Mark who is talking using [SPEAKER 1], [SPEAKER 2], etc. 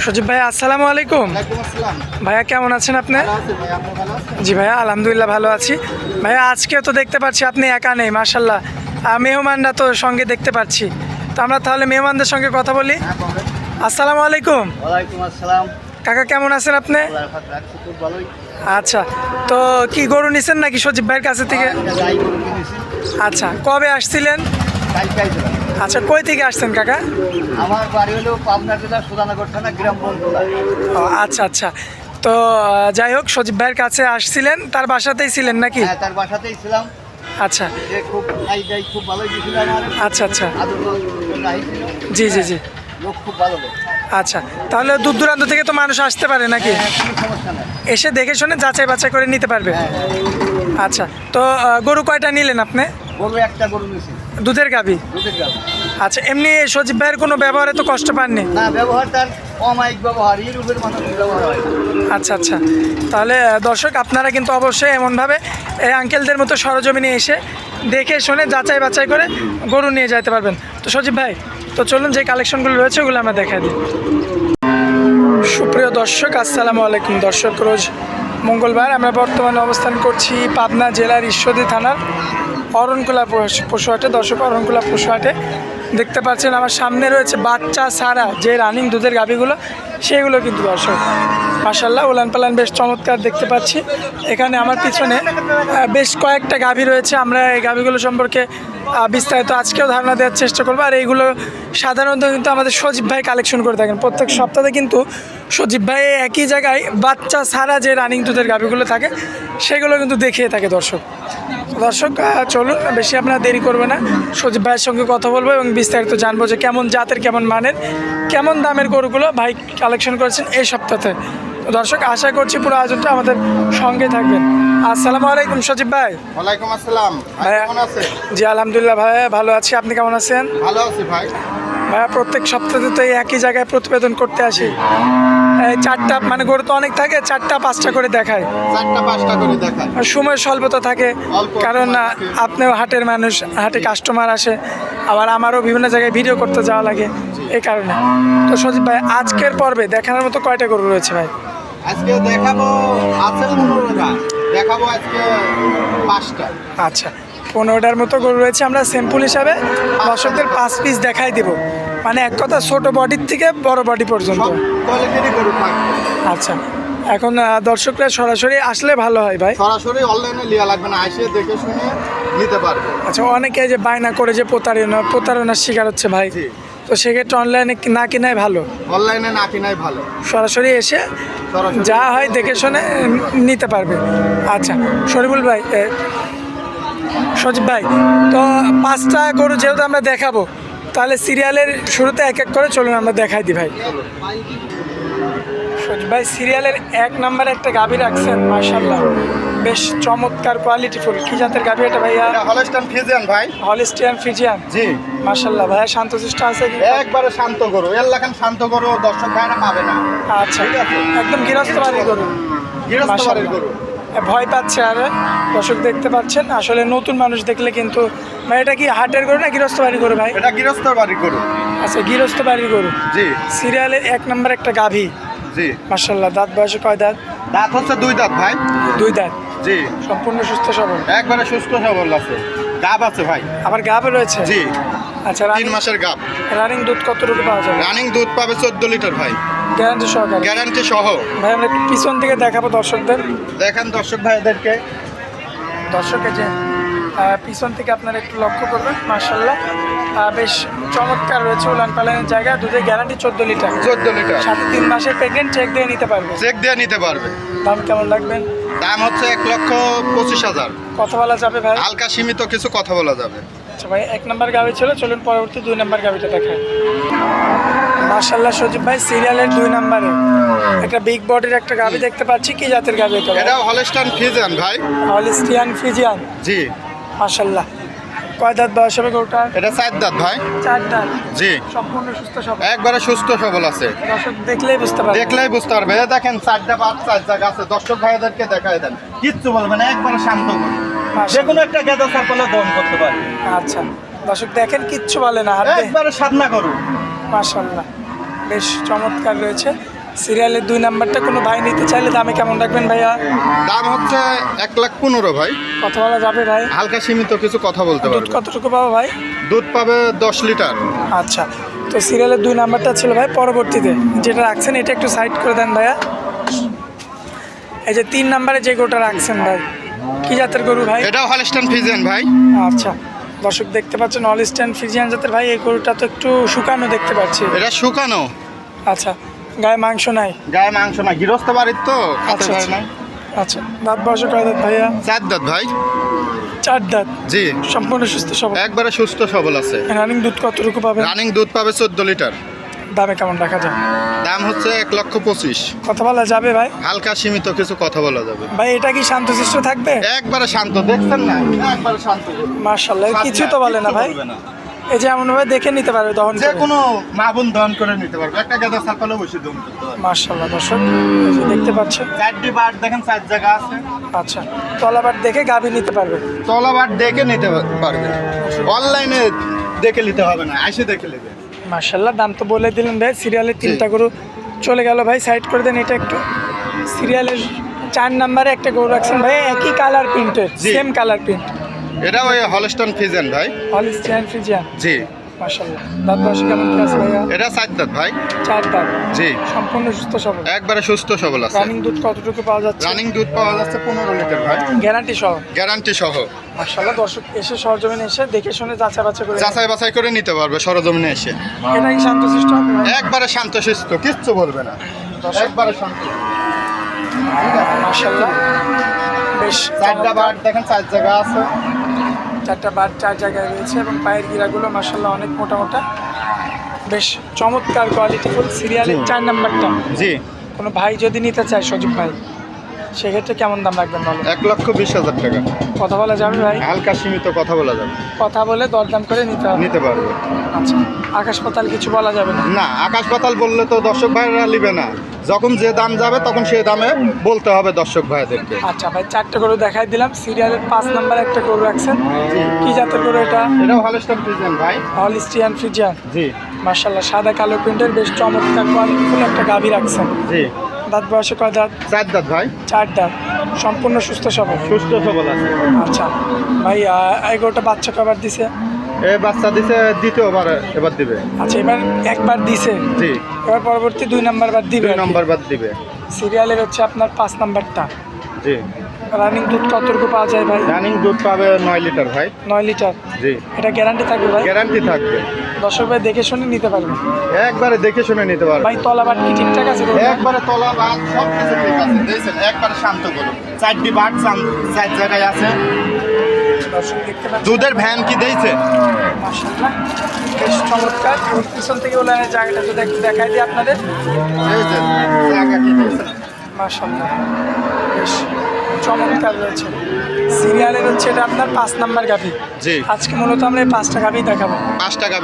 [SPEAKER 1] সজীব ভাই আসসালামু আলাইকুম। ভাইয়া কেমন আছেন আপনি? জি ভাইয়া আলহামদুলিল্লাহ ভালো আছি। ভাইয়া আজকে তো দেখতে পাচ্ছি আপনি একা নেই, মাশাল্লাহ মেহমানরা তো সঙ্গে দেখতে পাচ্ছি, তো আমরা তাহলে মেহমানদের সঙ্গে কথা বলি। আসসালামু আলাইকুম।
[SPEAKER 2] ওয়ালাইকুম আসসালাম।
[SPEAKER 1] কাকা কেমন আছেন আপনি?
[SPEAKER 2] খুব ভালোই।
[SPEAKER 1] আচ্ছা, তো কি গরু নিছেন নাকি সজীব ভাইয়ের কাছে থেকে?
[SPEAKER 2] যাই গরু কিনেছি,
[SPEAKER 1] আচ্ছা, কবে আসছিলেন?
[SPEAKER 2] কালকে আইছিলাম।
[SPEAKER 1] আচ্ছা, কই থেকে আসছেন কাকা?
[SPEAKER 2] আমার বাড়ি হলো পাবনা জেলা সুধানগর থানা, গ্রাম বন্ধুলা।
[SPEAKER 1] ও আচ্ছা আচ্ছা, তো যাই হোক সজীব ভাইয়ের কাছে আসছিলেন, তার বাসাতেই ছিলেন নাকি?
[SPEAKER 2] হ্যাঁ, তার বাসাতেই ছিলাম।
[SPEAKER 1] আচ্ছা
[SPEAKER 2] সে খুব যাই খুব ভালোই দিয়েছিল আমার।
[SPEAKER 1] আচ্ছা আচ্ছা,
[SPEAKER 2] আদর রাখছিল।
[SPEAKER 1] জি জি জি।
[SPEAKER 2] লোক খুব ভালো লোক।
[SPEAKER 1] আচ্ছা, তাহলে দূর দূরান্ত থেকে তো মানুষ আসতে পারে নাকি?
[SPEAKER 2] হ্যাঁ, কোনো সমস্যা নেই।
[SPEAKER 1] এসে দেখে শুনে যাচাই বাছাই করে নিতে পারবে।
[SPEAKER 2] হ্যাঁ,
[SPEAKER 1] আচ্ছা, তো গরু কয়টা নিলেন আপনি?
[SPEAKER 2] গরু একটা গরু নিয়েছি,
[SPEAKER 1] দুধের গাভী।
[SPEAKER 2] দুধের গাভী।
[SPEAKER 1] আচ্ছা, এমনি সজীব ভাইয়ের কোনো ব্যবহারে তো কষ্ট পাননি?
[SPEAKER 2] না, ব্যবহার তার অমায়িক ব্যবহার, এই রূপের মানুষের ব্যবহার হয়।
[SPEAKER 1] আচ্ছা আচ্ছা, তাহলে দর্শক আপনারা কিন্তু অবশ্যই এমনভাবে এই আঙ্কেলদের মতো সরজমিনে এসে দেখে শুনে যাচাই বাছাই করে গরু নিয়ে যেতে পারবেন। তো সজীব ভাই, তো চলুন যে কালেকশনগুলো রয়েছে ওগুলো আমরা দেখাই দিই। সুপ্রিয় দর্শক আসসালামু আলাইকুম। দর্শক, রোজ মঙ্গলবার আমরা বর্তমানে অবস্থান করছি পাবনা জেলার ঈশ্বরদী থানার অরণকুলা পশুহাটে। দর্শক, অরণকুলা পশুহাটে দেখতে পাচ্ছেন আমার সামনে রয়েছে বাচ্চা ছাড়া যে রানিং দুধের গাভীগুলো, সেগুলো কিন্তু দর্শক মাশাআল্লাহ উলান পালান বেশ চমৎকার দেখতে পাচ্ছি। এখানে আমার পিছনে বেশ কয়েকটা গাভী রয়েছে। আমরা এই গাভীগুলো সম্পর্কে বিস্তারিত আজকেও ধারণা দেওয়ার চেষ্টা করবো। আর এইগুলো সাধারণত কিন্তু আমাদের সজীব ভাই কালেকশন করে থাকেন প্রত্যেক সপ্তাহে, কিন্তু সজীব ভাই একই জায়গায় বাচ্চা ছাড়া যে রানিং দুধের গাভীগুলো থাকে সেগুলো কিন্তু দেখিয়ে থাকে দর্শক। দর্শক চলুন, বেশি আপনারা দেরি করবে না, সজীব ভাইয়ের সঙ্গে কথা বলবো এবং বিস্তারিত জানবো যে কেমন জাতের, কেমন মানের, কেমন দামের গরুগুলো ভাই কালেকশন করেছেন এই সপ্তাহে। তো দর্শক, আশা করছি পুরো আয়োজনটা আমাদের সঙ্গে থাকবেন। আসসালামু আলাইকুম সজীব ভাই।
[SPEAKER 2] ওয়ালাইকুম আসসালাম।
[SPEAKER 1] ভাই
[SPEAKER 2] কেমন আছেন?
[SPEAKER 1] জি আলহামদুলিল্লাহ ভাই ভালো আছি, আপনি কেমন আছেন?
[SPEAKER 2] ভালো আছি ভাই।
[SPEAKER 1] ভাইয়া প্রত্যেক সপ্তাহে তো এই একই জায়গায় প্রতিবেদন করতে আসি, এই চারটা মানে গরু তো অনেক থাকে, 4টা-5টা করে দেখায়,
[SPEAKER 2] 4টা-5টা করে দেখায়।
[SPEAKER 1] আর সময় স্বল্পতা থাকে,
[SPEAKER 2] অল্প
[SPEAKER 1] কারণ
[SPEAKER 2] সময় থাকে।
[SPEAKER 1] আপনিও হাটের মানুষ, হাটে কাস্টমার আসে, আবার আমারও বিভিন্ন জায়গায় ভিডিও করতে যাওয়া লাগে, এই কারণে। তো সজীব ভাই আজকের পর্বে দেখানোর মতো কয়টা গরু রয়েছে ভাই?
[SPEAKER 2] আজকে দেখাবো আছে 15টা, দেখাবো আজকে 5টা।
[SPEAKER 1] আচ্ছা, 15টার মতো গরু রয়েছে। আমরা স্যাম্পল হিসাবে দর্শকদের 5 পিস দেখাই দেব, মানে এক কথা ছোট বডির থেকে বড় বডি পর্যন্ত।
[SPEAKER 2] সব কোয়ালিটিরই গরু থাকবে।
[SPEAKER 1] আচ্ছা, এখন দর্শকরা সরাসরি আসলে ভালো হয় ভাই।
[SPEAKER 2] সরাসরি অনলাইনে লিয়া লাগবে না, এসে দেখে শুনে নিতে পারবে।
[SPEAKER 1] আচ্ছা, অনেকে যে বায়না করে যে প্রতারণার শিকার হচ্ছে ভাই,
[SPEAKER 2] জি।
[SPEAKER 1] তো সেক্ষেত্রে অনলাইনে না কিনাই ভালো,
[SPEAKER 2] অনলাইনে না কিনাই ভালো।
[SPEAKER 1] সরাসরি এসে
[SPEAKER 2] সরাসরি
[SPEAKER 1] যা হয় দেখে শুনে নিতে পারবে। আচ্ছা শরীফুল ভাই, সজীব ভাই, তো 5টা গরু যেহেতু আমরা দেখাবো, তাহলে সিরিয়ালের শুরুতে এক এক করে চলুন আমরা দেখাই দিই ভাই। সজীব ভাই সিরিয়ালের 1 নম্বরে একটা গাভী রাখছেন, মাশাআল্লাহ বেশ চমৎকার কোয়ালিটিফুল। কি জাতের গাভী এটা ভাইয়া?
[SPEAKER 2] এটা হলস্টাইন ফ্রিজিয়ান ভাই।
[SPEAKER 1] Holstein Friesian.
[SPEAKER 2] জি।
[SPEAKER 1] মাশাআল্লাহ ভাইয়া শান্তশিষ্ট আছে কি?
[SPEAKER 2] একবারে শান্ত গরু, এর লাখান শান্ত গরু দর্শক ভাইরা পাবে না।
[SPEAKER 1] আচ্ছা,
[SPEAKER 2] ঠিক আছে।
[SPEAKER 1] একদম গৃহস্থ বাড়ির গরু।
[SPEAKER 2] গৃহস্থ বাড়ির
[SPEAKER 1] মাশাআল্লাহ।
[SPEAKER 2] গরু।
[SPEAKER 1] ভয় পাচ্ছে, আর দর্শক দেখতে পাচ্ছেন আসলে নতুন মানুষ দেখলে কিন্তু ভাই, এটা কি হাটের গরু না গৃহস্থ বাড়ির গরু ভাই?
[SPEAKER 2] এটা গৃহস্থ বাড়ির গরু।
[SPEAKER 1] আচ্ছা, গৃহস্থ বাড়ির গরু।
[SPEAKER 2] জি।
[SPEAKER 1] সিরিয়ালের 1 নম্বর একটা গাভী,
[SPEAKER 2] জি।
[SPEAKER 1] মাশাআল্লাহ। দাঁত বয়সে কয় দাঁত?
[SPEAKER 2] দাঁত হচ্ছে 2 দাঁত ভাই।
[SPEAKER 1] 2 দাঁত।
[SPEAKER 2] জি।
[SPEAKER 1] সম্পূর্ণ সুস্থ সবল,
[SPEAKER 2] একবারে সুস্থ সবল আছে। গাব আছে ভাই।
[SPEAKER 1] আবার গাভও রয়েছে?
[SPEAKER 2] জি।
[SPEAKER 1] আচ্ছা,
[SPEAKER 2] 3 মাসের গাব।
[SPEAKER 1] রানিং দুধ কতটুকু পাওয়া যাবে?
[SPEAKER 2] রানিং দুধ পাবে 14 লিটার ভাই,
[SPEAKER 1] গ্যারান্টি সহকারে?
[SPEAKER 2] গ্যারান্টি সহ।
[SPEAKER 1] ভাই আমরা একটু পিছন থেকে দেখাবো দর্শকদের।
[SPEAKER 2] দেখেন দর্শক ভাইদেরকে।
[SPEAKER 1] দর্শকের যে পিছন থেকে আপনারা একটু লক্ষ্য করবেন, মাশাআল্লাহ বেশ চমৎকার রয়েছে উলান পালানের জায়গা। দুধের গ্যারান্টি 14 লিটার,
[SPEAKER 2] 14 লিটার।
[SPEAKER 1] সাথে 3 মাসের প্রেগনেন্ট, চেক দিয়ে নিতে পারবে।
[SPEAKER 2] চেক দিয়ে নিতে পারবে।
[SPEAKER 1] দাম কেমন লাগবেন?
[SPEAKER 2] দাম হচ্ছে 1,25,000।
[SPEAKER 1] কথা বলা যাবে ভাই?
[SPEAKER 2] হালকা সীমিত কিছু কথা বলা যাবে।
[SPEAKER 1] আচ্ছা ভাই, 1 নম্বর গাভী ছিল, চলুন পরবর্তী 2 নম্বর গাভীটা দেখাই। মাশাআল্লাহ সজীব ভাই সিরিয়ালের 2 নম্বরে একটা বিগ বডির একটা গাভী দেখতে পাচ্ছি। কি জাতের গাভী এটা?
[SPEAKER 2] এটাও হলস্টাইন ফ্রিজিয়ান ভাই।
[SPEAKER 1] Holstein Friesian.
[SPEAKER 2] জি।
[SPEAKER 1] মাশাআল্লাহ। কয় দাঁত বয়স হবে গরুটা?
[SPEAKER 2] এটা 4 দাঁত ভাই।
[SPEAKER 1] 4 দাঁত।
[SPEAKER 2] জি।
[SPEAKER 1] সম্পূর্ণ সুস্থ সবল,
[SPEAKER 2] একবারে সুস্থ সবল আছে।
[SPEAKER 1] দর্শক দেখলেই বুঝতে পারবে।
[SPEAKER 2] দেখলেই বুঝতে পারবে। এই দেখেন 4টা বাচ্চা আছে। দর্শক ভাইদেরকে দেখায় দেন, কিচ্ছু বলবে না, একবারে শান্ত গরু। যে কোনো একটা গেদা সার্কলে দম করতে পারে।
[SPEAKER 1] আচ্ছা, দর্শক দেখেন কিচ্ছু বলে না, হাতে
[SPEAKER 2] একবারে সাধনা গরু।
[SPEAKER 1] মাশাআল্লাহ বেশ চমৎকার রয়েছে। সিরিয়ালের 2 নাম্বারটা কোনো ভাই নিতে চাইলে দামে কেমন রাখবেন ভাইয়া?
[SPEAKER 2] দাম হচ্ছে 1,15,000 ভাই।
[SPEAKER 1] কথা বলা যাবে ভাই?
[SPEAKER 2] হালকা সীমিত কিছু কথা বলতে
[SPEAKER 1] দুধ
[SPEAKER 2] পারবে।
[SPEAKER 1] কতটুকু পাবো ভাই?
[SPEAKER 2] দুধ পাবে 10 লিটার।
[SPEAKER 1] আচ্ছা, তো সিরিয়ালের 2 নাম্বারটা ছিল ভাই। পরবর্তীতে যেটা রাখছেন এটা একটু সাইড করে দেন ভাইয়া। এই যে 3 নাম্বারে যে গরুটা রাখছেন ভাই, কি জাতের গরু ভাই?
[SPEAKER 2] এটাও হলস্টাইন ফ্রিজিয়ান ভাই।
[SPEAKER 1] আচ্ছা, দর্শক দেখতে পাচ্ছেন হলস্টাইন ফ্রিজিয়ান জাতের ভাই। এই গরুটা তো একটু শুকানো দেখতে পাচ্ছি।
[SPEAKER 2] এটা শুকানো।
[SPEAKER 1] আচ্ছা, গায়ে মাংস নাই?
[SPEAKER 2] গায়ে মাংস না, গৃহস্থ বাড়ির তো খাতে
[SPEAKER 1] আচ্ছা,
[SPEAKER 2] পারে না।
[SPEAKER 1] আচ্ছা, দাঁত বয়স কয় দাঁত ভাইয়া?
[SPEAKER 2] 4 দাঁত ভাই।
[SPEAKER 1] 4 দাঁত।
[SPEAKER 2] জি,
[SPEAKER 1] সম্পূর্ণ সুস্থ সবল?
[SPEAKER 2] একবারে সুস্থ সবল আছে।
[SPEAKER 1] রানিং দুধ কতটুকু পাবে?
[SPEAKER 2] রানিং দুধ পাবে 14 লিটার।
[SPEAKER 1] দামে কেমন রাখা যায়?
[SPEAKER 2] দাম হচ্ছে 1,25,000।
[SPEAKER 1] কথা বলা যাবে ভাই?
[SPEAKER 2] হালকা সীমিত কিছু কথা বলা যাবে।
[SPEAKER 1] ভাই এটা কি শান্তশিষ্ট থাকবে?
[SPEAKER 2] একবারে শান্ত, দেখছেন না? একবারে শান্ত।
[SPEAKER 1] মাশাআল্লাহ, কিছু তো বলে না ভাই। এই যে এমন ভাবে দেখে নিতে পারবে দহন
[SPEAKER 2] যে
[SPEAKER 1] করে।
[SPEAKER 2] কোনো মা বোন দহন করে নিতে পারবে। একটা গাদা ছাগলও বসে দহন করতে পারবে।
[SPEAKER 1] মাশাআল্লাহ দর্শক, এই যে দেখতে পাচ্ছেন।
[SPEAKER 2] 4টি বাট দেখেন, 4 জায়গা আছে।
[SPEAKER 1] আচ্ছা, তলাবার দেখে গাভী নিতে পারবে।
[SPEAKER 2] তলা বাট দেখে নিতে পারবে। অনলাইনে দেখে নিতে হবে না, এসে দেখে নেবে।
[SPEAKER 1] মাশাআল্লাহ, দাম তো বলে দিলেন ভাই। সিরিয়ালের 3টা গরু চলে গেল ভাই, সাইড করে দেন এটা একটু। সিরিয়ালের 4 নম্বরে একটা গরু রাখছেন ভাই, একই কালার প্রিন্টের,
[SPEAKER 2] জি।
[SPEAKER 1] Same colour print.
[SPEAKER 2] এটা ওই হলস্টাইন ফ্রিজিয়ান ভাই।
[SPEAKER 1] Holstein Friesian.
[SPEAKER 2] জি,
[SPEAKER 1] মাশাআল্লাহ, দাঁত বয়স কেমন কি আছে ভাইয়া?
[SPEAKER 2] এটা 4 দাঁত ভাই।
[SPEAKER 1] 4 দাঁত।
[SPEAKER 2] জি,
[SPEAKER 1] সম্পূর্ণ সুস্থ সবল?
[SPEAKER 2] একবারে সুস্থ সবল আছে।
[SPEAKER 1] রানিং দুধ কতটুকু পাওয়া যাচ্ছে?
[SPEAKER 2] রানিং দুধ পাওয়া যাচ্ছে 15 লিটার ভাই।
[SPEAKER 1] গ্যারান্টি সহ?
[SPEAKER 2] গ্যারান্টি সহ।
[SPEAKER 1] মাশাআল্লাহ, দর্শক এসে সরজমিনে এসে দেখে শুনে যাচাই বাছাই করে
[SPEAKER 2] যাচাই বাছাই করে নিতে পারবে সরজমিনে এসে।
[SPEAKER 1] এটা কি শান্তশিষ্ট হবে ভাই?
[SPEAKER 2] একবারে শান্তশিষ্ট, কিচ্ছু বলবে না। একবারে শান্ত।
[SPEAKER 1] মাশাআল্লাহ, বেশ
[SPEAKER 2] 4টা বাট দেখেন, 4 জায়গা আছে।
[SPEAKER 1] 4টা বার 4 জায়গায় রয়েছে এবং পায়ের গিরাগুলো মাশাআল্লাহ অনেক মোটা মোটা, বেশ চমৎকার কোয়ালিটিফুল। সিরিয়ালের
[SPEAKER 2] জি।
[SPEAKER 1] 4 নাম্বারটা
[SPEAKER 2] জি,
[SPEAKER 1] কোনো ভাই যদি নিতে চায়, সজীব ভাই, সেক্ষেত্রে কেমন দাম রাখবেন বলো?
[SPEAKER 2] 1,20,000 টাকা।
[SPEAKER 1] কথা বলা যাবে ভাই?
[SPEAKER 2] হালকা সীমিত কথা বলা যাবে।
[SPEAKER 1] কথা বলে দরদাম করে নিতে হবে।
[SPEAKER 2] নিতে পারবে।
[SPEAKER 1] আচ্ছা, আকাশ পাতাল কিছু বলা যাবে না?
[SPEAKER 2] না, আকাশ পাতাল বললে তো দর্শক ভাইরা নিবে না। যখন যে দাম যাবে তখন সেই দামে বলতে হবে দর্শক ভাইদেরকে।
[SPEAKER 1] আচ্ছা ভাই, 4টে গরু দেখাই দিলাম। সিরিয়ালের 5 নাম্বার একটা গরু রাখছেন, কি জাতের গরু এটা?
[SPEAKER 2] এটাও হলস্টাইন ফ্রিজিয়ান ভাই।
[SPEAKER 1] Holstein Friesian.
[SPEAKER 2] জি,
[SPEAKER 1] মাশাআল্লাহ, সাদা কালো প্রিন্টের বেশ চমৎকার কোয়ালিটিফুল একটা গাভী রাখছেন।
[SPEAKER 2] জি,
[SPEAKER 1] দাঁত বয়সে কয় দাঁত?
[SPEAKER 2] 4 দাঁত ভাই।
[SPEAKER 1] 4 দাঁত। সম্পূর্ণ সুস্থ সবল?
[SPEAKER 2] সুস্থ সবল আছে।
[SPEAKER 1] আচ্ছা ভাই, এই গরুটা বাচ্চা কবার দিছে?
[SPEAKER 2] এ বাচ্চা দিছে দ্বিতীয়বার, এবার দিবে।
[SPEAKER 1] আচ্ছা, এবার একবার দিছে,
[SPEAKER 2] জি,
[SPEAKER 1] এবার পরবর্তী 2 নাম্বার বার দিবে
[SPEAKER 2] 2 নম্বর বাদ দিবে।
[SPEAKER 1] সিরিয়ালের হচ্ছে আপনার 5 নাম্বারটা।
[SPEAKER 2] জি,
[SPEAKER 1] রানিং দুধ কতটুকু পাওয়া যায় ভাই?
[SPEAKER 2] রানিং দুধ পাবে 9 লিটার ভাই।
[SPEAKER 1] 9 লিটার।
[SPEAKER 2] জি,
[SPEAKER 1] এটা গ্যারান্টি থাকবে ভাই?
[SPEAKER 2] গ্যারান্টি থাকবে।
[SPEAKER 1] দর্শক ভাই দেখে শুনে নিতে পারবে
[SPEAKER 2] একবারে দেখে শুনে নিতে পারবে।
[SPEAKER 1] ভাই? তলাবাট কি ঠিকঠাক আছে গরুটা?
[SPEAKER 2] একবারে তলা বাদ সব কিছু ঠিক আছে। দেখছেন, একবারে শান্ত করো। 4টি বাট 4 জায়গায় আছে।
[SPEAKER 1] দর্শক দেখতে পাচ্ছেন
[SPEAKER 2] দুধের ভ্যান কি দিয়েছে?
[SPEAKER 1] মাশাআল্লাহ, বেশ চমৎকার। এবং পিছন থেকে ওলানের জায়গাটা যদি একটু দেখাই দিই আপনাদের।
[SPEAKER 2] এই যে জায়গা কি দিয়েছে?
[SPEAKER 1] মাশাআল্লাহ, বেশ চমৎকার রয়েছে। সিরিয়ালের হচ্ছে এটা আপনার 5 নাম্বার গাভী।
[SPEAKER 2] জি,
[SPEAKER 1] আজকে মূলত আমরা এই 5টা গাভী দেখাবো।
[SPEAKER 2] 5 টাকা